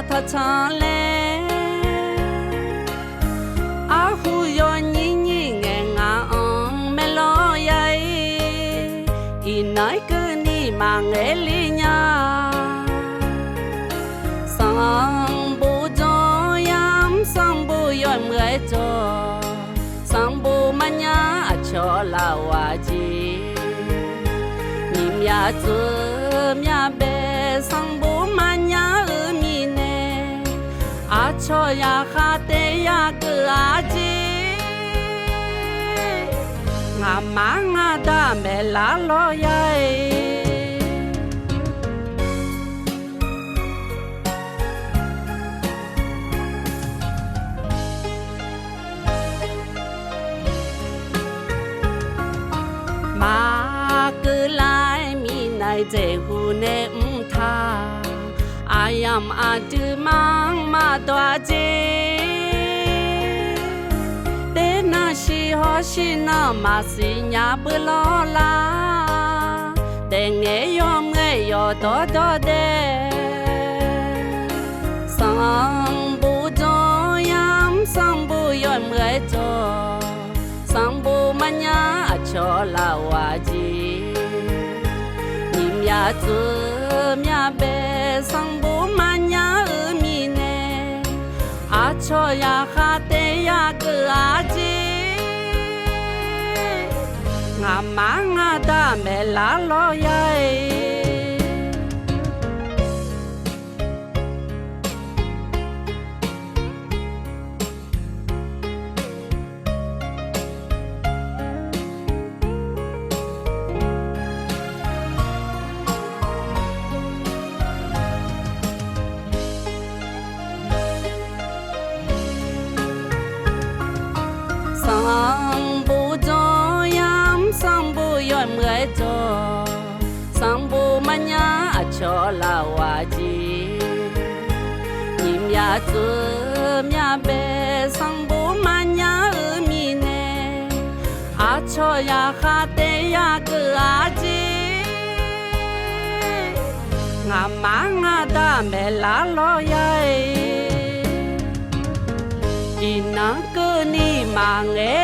他唱嘞，阿呼哟你你俺没老呀，一那个你忙哎哩呀，上不着呀，上不要没着，上不嘛呀，瞧老娃子，你们呀子呀别上不嘛呀。阿乔呀哈得呀个阿姐，俺妈俺大没拉老呀马个来米奈在乎呢他。I am adu mang ma doa je de na shi ho shi na ma si nya bu lo la de nge yo do de sang bu do yam sang bu yo nge do sang bu ma nya a cho la wa ji nim ya zu mya be sang bu ma nya mi ne a cho ya ha te ya ke a ji nga ma nga da me la lo ya sang bu do yam sang bu yo mwe do sang bu ma nya a cho la wa ji nim ya zu mya be sang bu ma nya mi ne a cho ya ha te ya ke a ji nga ma nga da me la lo ya ina ke ni ma nge